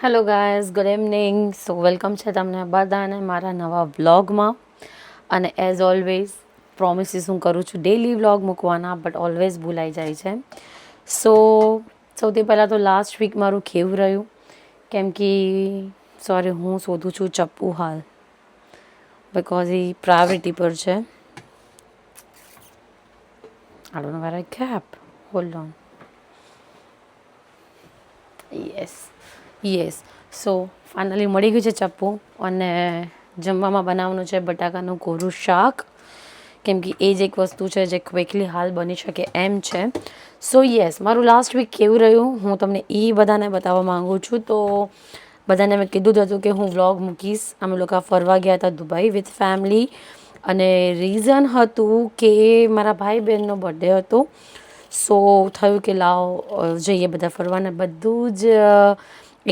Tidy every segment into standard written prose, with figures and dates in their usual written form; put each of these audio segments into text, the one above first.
Hello guys, good evening. સો welcome છે તમને બધાને મારા નવા વ્લોગમાં. અને એઝ ઓલવેઝ પ્રોમિસીસ હું કરું છું ડેલી વ્લોગ મૂકવાના, બટ ઓલવેઝ ભૂલાઈ જાય છે. સો સૌથી પહેલાં તો લાસ્ટ વીક મારું કેવું રહ્યું, કેમ કે સોરી હું શોધું છું ચપ્પુ હાલ, બિકોઝ એ પ્રાયોરિટી પર છે. I don't know where I kept. Hold on. Yes so finally મળી ગયું છે ચપ્પુ. અને જમવામાં બનાવવાનું છે બટાકાનું કોરું શાક, કેમ કે એ જ એક વસ્તુ છે જે ક્વિકલી હાલ બની શકે એમ છે. સો યસ, મારું લાસ્ટ વીક કેવું રહ્યું હું તમને એ બધાને બતાવવા માગું છું. તો બધાને મેં કીધું હતું કે હું વ્લોગ મૂકીશ. અમે લોકો ફરવા ગયા હતા દુબઈ વિથ ફેમિલી, અને રીઝન હતું કે મારા ભાઈ બહેનનો બર્થડે હતો. સો થયું કે લાવ જઈએ બધા ફરવાને. બધું જ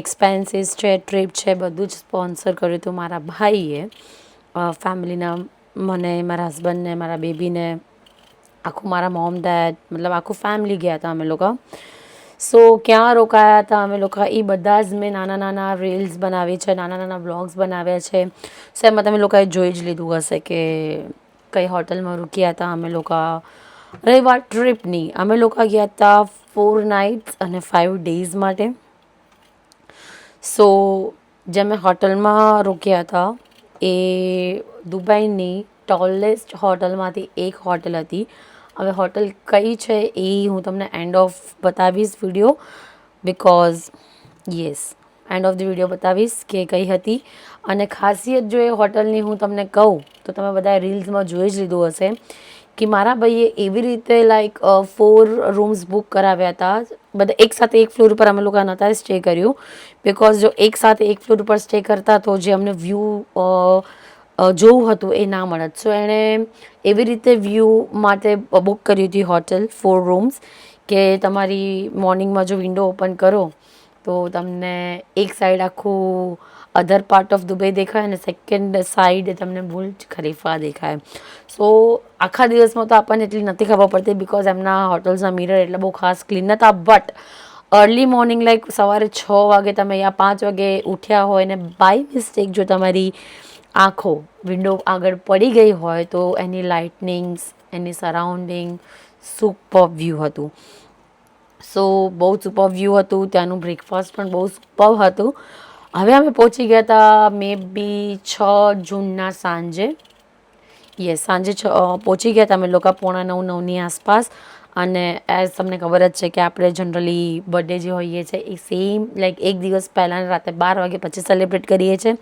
એક્સપેન્સીસ છે, ટ્રીપ છે, બધું જ સ્પોન્સર કર્યું હતું મારા ભાઈએ. ફેમિલીના મને, મારા હસબન્ડને, મારા બેબીને, આખું મારા મોમ ડેડ, મતલબ આખું ફેમિલી ગયા હતા અમે લોકો. સો ક્યાં રોકાયા હતા અમે લોકો એ બધા જ મેં નાના નાના રીલ્સ બનાવી છે, નાના નાના વ્લોગ્સ બનાવ્યા છે. સો એમાં તમે લોકોએ જોઈ જ લીધું હશે કે કઈ હોટલમાં રૂક્યા હતા અમે લોકો. રહી વાત ટ્રીપની, અમે લોકો ગયા હતા 4 નાઇટ્સ અને 5 ડેઝ માટે. સો જે અમે હોટલમાં રોક્યા હતા એ દુબઈની ટોલેસ્ટ હોટલમાંથી એક હોટલ હતી. હવે હોટલ કઈ છે એ હું તમને એન્ડ ઓફ બતાવીશ video, because yes end of the video બતાવીશ કે કઈ હતી. અને ખાસિયત જો એ હોટલની હું તમને કહું તો તમે બધા રીલ્સમાં જોઈ જ લીધું હશે કે મારા ભાઈએ એવી રીતે લાઈક 4 રૂમ્સ બુક કરાવ્યા હતા. બધા એકસાથે એક ફ્લોર ઉપર અમે લોકો નહોતા સ્ટે કર્યું, બિકોઝ જો એકસાથે એક ફ્લોર ઉપર સ્ટે કરતા તો જે અમને વ્યૂ જોવું હતું એ ના મળત. સો એણે એવી રીતે વ્યૂ માટે બુક કરી હતી હોટલ 4 રૂમ્સ, કે તમારી મોર્નિંગમાં જો વિન્ડો ઓપન કરો તો તમને એક સાઈડ આખું અધર પાર્ટ ઓફ દુબઈ દેખાય અને સેકન્ડ સાઈડ તમને બુર્જ ખલીફા દેખાય. સો આખા દિવસમાં તો આપણને એટલી નથી ખબર પડતી, બિકોઝ એમના હોટલ્સના મિરર એટલે બહુ ખાસ ક્લીન નહોતા. બટ અર્લી મોર્નિંગ લાઈક સવારે 6 વાગે તમે યા 5 વાગે ઉઠ્યા હોય ને બાય મિસ્ટેક જો તમારી આંખો વિન્ડો આગળ પડી ગઈ હોય તો એની લાઇટનિંગ્સ, એની સરાઉન્ડિંગ સુપર વ્યૂ હતું. સો બહુ સુપર વ્યૂ હતું. ત્યાંનું બ્રેકફાસ્ટ પણ બહુ સુપર હતું. હવે અમે પહોંચી ગયા હતા મે બી 6 જૂનના સાંજે. યસ, સાંજે પહોંચી ગયા હતા અમે લોકો 8:45-9ની આસપાસ. અને એઝ તમને ખબર જ છે કે આપણે જનરલી બર્થડે જે હોઈએ છીએ એ સેમ લાઈક એક દિવસ પહેલાં રાતે 12 વાગે પછી સેલિબ્રેટ કરીએ છીએ.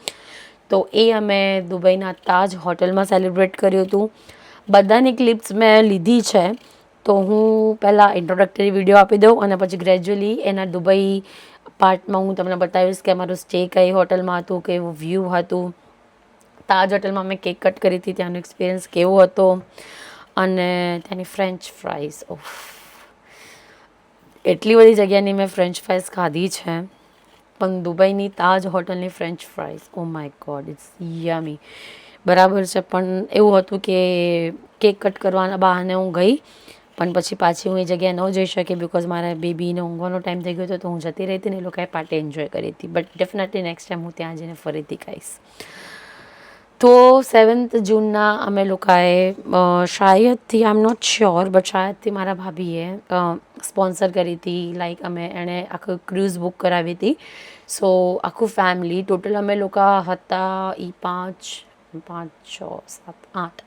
તો એ અમે દુબઈના તાજ હોટલમાં સેલિબ્રેટ કર્યું હતું. બધાની ક્લિપ્સ મેં લીધી છે, તો હું પહેલાં ઇન્ટ્રોડક્ટરી વિડીયો આપી દઉં અને પછી ગ્રેજ્યુઅલી એના દુબઈ પાર્ટમાં હું તમને બતાવીશ કે અમારું સ્ટે કઈ હોટલમાં હતું, કેવું વ્યૂ હતું. તાજ હોટલમાં મેં કેક કટ કરી હતી, ત્યાંનો એક્સપિરિયન્સ કેવો હતો. અને ત્યાંની ફ્રેન્ચ ફ્રાઈઝ, ઓફ, એટલી બધી જગ્યાની મેં ફ્રેન્ચ ફ્રાઈઝ ખાધી છે, પણ દુબઈની તાજ હોટલની french fries, oh my god, it's yummy. બરાબર છે. પણ એવું હતું કે કેક કટ કરવાના બહાને હું ગઈ, પણ પછી પાછી હું એ જગ્યાએ ન જઈ શકી, બિકોઝ મારા બેબીને ઊંઘવાનો ટાઈમ થઈ ગયો હતો, તો હું જતી રહી હતી ને એ લોકોએ પાર્ટી એન્જોય કરી હતી. બટ ડેફિનેટલી નેક્સ્ટ ટાઈમ હું ત્યાં જઈને ફરીથી ખાઈશ. તો 7th જૂનના અમે લોકોએ શાયદથી આઈ એમ નોટ શ્યોર, બટ શાયદથી મારા ભાભીએ સ્પોન્સર કરી હતી. લાઈક એણે આખું ક્રૂઝ બુક કરાવી હતી. સો આખું ફેમિલી ટોટલ અમે લોકો હતા એ 5, 6, 7, 8,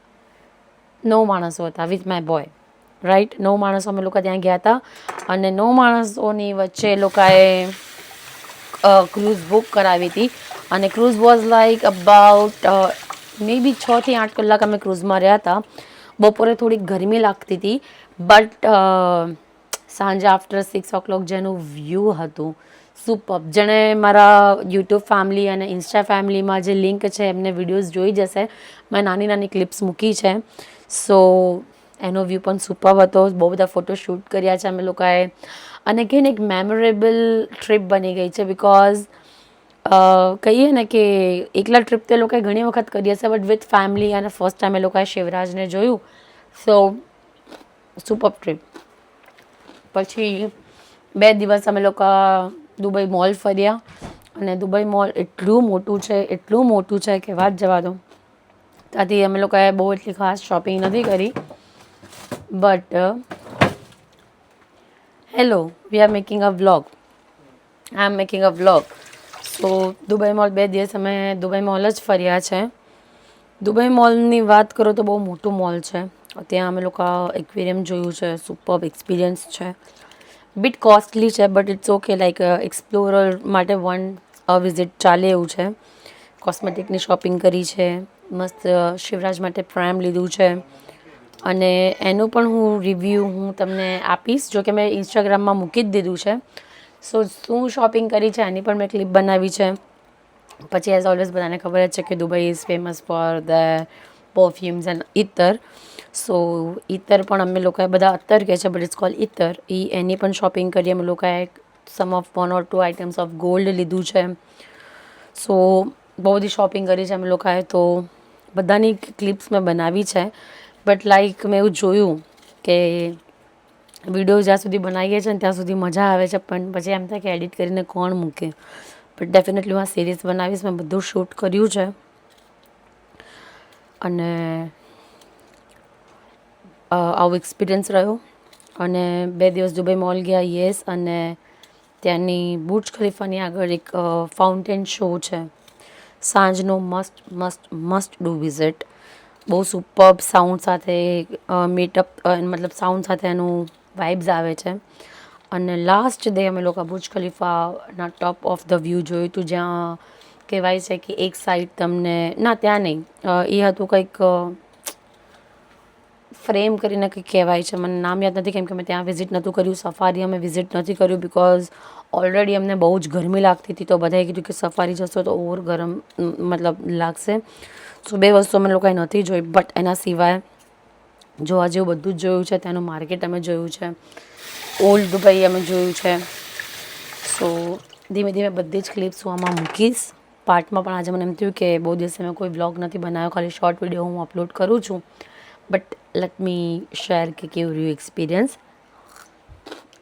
9 માણસો હતા વિથ માય બોય, રાઈટ. 9 માણસો અમે લોકો ત્યાં ગયા હતા. અને 9 માણસોની વચ્ચે એ લોકોએ ક્રૂઝ બુક કરાવી હતી. અને ક્રૂઝ વોઝ લાઈક અબાઉટ મે બી 6 થી 8 કલાક અમે ક્રૂઝમાં રહ્યા હતા. બપોરે થોડીક ગરમી લાગતી હતી, બટ સાંજે આફ્ટર 6 o'clock જેનું વ્યૂ હતું સુપર. જેણે મારા યુટ્યુબ ફેમિલી અને ઇન્સ્ટા ફેમિલીમાં જે લિંક છે એમને વિડીયોઝ જોઈ જશે. મેં નાની નાની ક્લિપ્સ મૂકી છે. સો એનો વ્યૂ પણ સુપર હતો. બહુ બધા ફોટો શૂટ કર્યા છે અમે લોકોએ. અને કહીને એક મેમોરેબલ ટ્રીપ બની ગઈ છે, બિકોઝ કહીએ ને કે એકલા ટ્રીપ તો એ લોકોએ ઘણી વખત કરી હશે, બટ વિથ ફેમિલી અને ફર્સ્ટ ટાઈમ એ લોકોએ શિવરાજને જોયું. સો સુપર ટ્રીપ. પછી 2 દિવસ અમે લોકો દુબઈ મોલ ફર્યા. અને દુબઈ મોલ એટલું મોટું છે કે વાત જવા દો. ત્યાંથી અમે લોકોએ બહુ એટલી ખાસ શોપિંગ નથી કરી. But hello, we are making a vlog. I M making a vlog. So Dubai mall 2 દિવસ અમે દુબઈ મોલ જ ફર્યા છે. દુબઈ મોલની વાત કરો તો બહુ મોટું મોલ છે. ત્યાં અમે લોકો એક્વેરિયમ જોયું છે. સુપર એક્સપિરિયન્સ છે. બીટ કોસ્ટલી છે but it's okay. Like explorer માટે વિઝિટ ચાલે એવું છે. કોસ્મેટિકની શોપિંગ કરી છે. મસ્ત શિવરાજ માટે પ્રાઇમ લીધું છે. અને એનું પણ હું તમને આપીશ. જો કે મેં ઇન્સ્ટાગ્રામમાં મૂકી જ દીધું છે. સો શું શોપિંગ કરી છે એની પણ મેં ક્લિપ બનાવી છે. પછી એઝ ઓલવેઝ બધાને ખબર જ છે કે Dubai is famous for the perfumes and ittar. So ittar પણ અમે લોકોએ બધા અત્તર કહે છે બટ ઇટ્સ કોલ્ડ ઇતર. એની પણ શોપિંગ કરી અમે લોકોએ. Some of 1 or 2 items of gold લીધું છે. સો બહુ બધી શોપિંગ કરી છે અમે લોકોએ. તો બધાની ક્લિપ્સ મેં બનાવી છે. બટ લાઈક મેં એવું જોયું કે વિડીયો જ્યાં સુધી બનાવીએ છીએ ને ત્યાં સુધી મજા આવે છે, પણ પછી એમ થાય કે એડિટ કરીને કોણ મૂકે. બટ ડેફિનેટલી હું આ સિરીઝ બનાવીશ. મેં બધું શૂટ કર્યું છે. અને આવો એક્સપિરિયન્સ રહ્યો. અને 2 દિવસ દુબઈ મોલ ગયા. યસ. અને ત્યાંની બુર્જ ખલીફાની આગળ એક ફાઉન્ટેન શો છે. સાંજનો મસ્ટ ડુ વિઝિટ. બહુ સુપર્બ સાઉન્ડ સાથે મતલબ સાઉન્ડ સાથે એનું વાઇબ્સ આવે છે. અને લાસ્ટ ડે અમે લોકો બુર્જ ખલીફાના ટોપ ઓફ ધ વ્યૂ જોયું હતું, જ્યાં કહેવાય છે કે એક સાઈડ તમને ત્યાં નહીં, એ હતું કંઈક ફ્રેમ કરીને કંઈક કહેવાય છે. મને નામ યાદ નથી કેમ કે મેં ત્યાં વિઝિટ નહોતું કર્યું. સફારી અમે વિઝિટ નથી કર્યું બિકોઝ ઓલરેડી અમને બહુ જ ગરમી લાગતી હતી. તો બધાએ કીધું કે સફારી જશો તો ઓર ગરમ મતલબ લાગશે. સો 2 વસ્તુ અમે લોકોએ નથી જોઈ. બટ એના સિવાય જોવા જેવું બધું જ જોયું છે. ત્યાંનું માર્કેટ અમે જોયું છે. ઓલ્ડ દુબઈ અમે જોયું છે. સો ધીમે ધીમે બધી જ ક્લિપ્સ હું આમાં મૂકીશ પાર્ટમાં. પણ આજે મને એમ થયું કે બહુ દિવસે મેં કોઈ વ્લોગ નથી બનાવ્યો, ખાલી શોર્ટ વિડીયો હું અપલોડ કરું છું. બટ લેટ મી શેર કે કેવું રહ્યું એક્સપિરિયન્સ.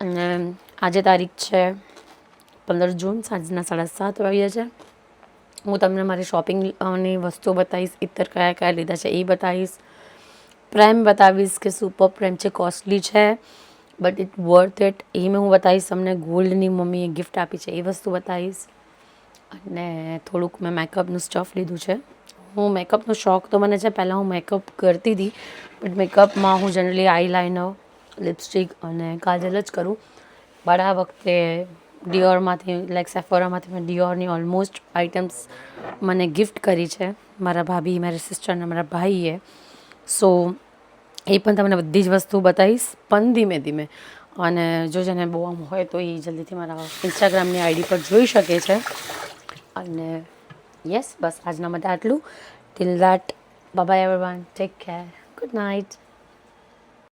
અને આજે તારીખ છે 15 જૂન, સાંજના 7:30 વાગ્યા છે. હું તમને મારી શોપિંગની વસ્તુઓ બતાવીશ. ઇતર કયા કયા લીધા છે એ બતાવીશ. પ્રેમ બતાવીશ કે સુપર પ્રેમ છે, કોસ્ટલી છે બટ ઇટ વર્થ ઇટ. એ મેં હું બતાવીશ તમને. ગોલ્ડની મમ્મીએ ગિફ્ટ આપી છે એ વસ્તુ બતાવીશ. અને થોડુંક મેં મેકઅપનું સ્ટફ લીધું છે. હું મેકઅપનો શોખ તો મને છે. પહેલાં હું મેકઅપ કરતી હતી બટ મેકઅપમાં હું જનરલી આઈલાઇનર, લિપસ્ટિક અને કાજલ જ કરું. બટ આ વખતે ડિયોરમાંથી લાઈક સેફોરામાંથી મેં ડિયોરની ઓલમોસ્ટ આઇટમ્સ મને ગિફ્ટ કરી છે મારા ભાભી, મારી સિસ્ટર અને મારા ભાઈએ. સો એ પણ તમને બધી જ વસ્તુ બતાવીશ પણ ધીમે ધીમે. અને જો જેને બહુ આમ હોય તો એ જલ્દીથી મારા ઇન્સ્ટાગ્રામની આઈડી પર જોઈ શકે છે. અને યસ, બસ આજના માટે આટલું. Till that bye bye everyone, take care, good night.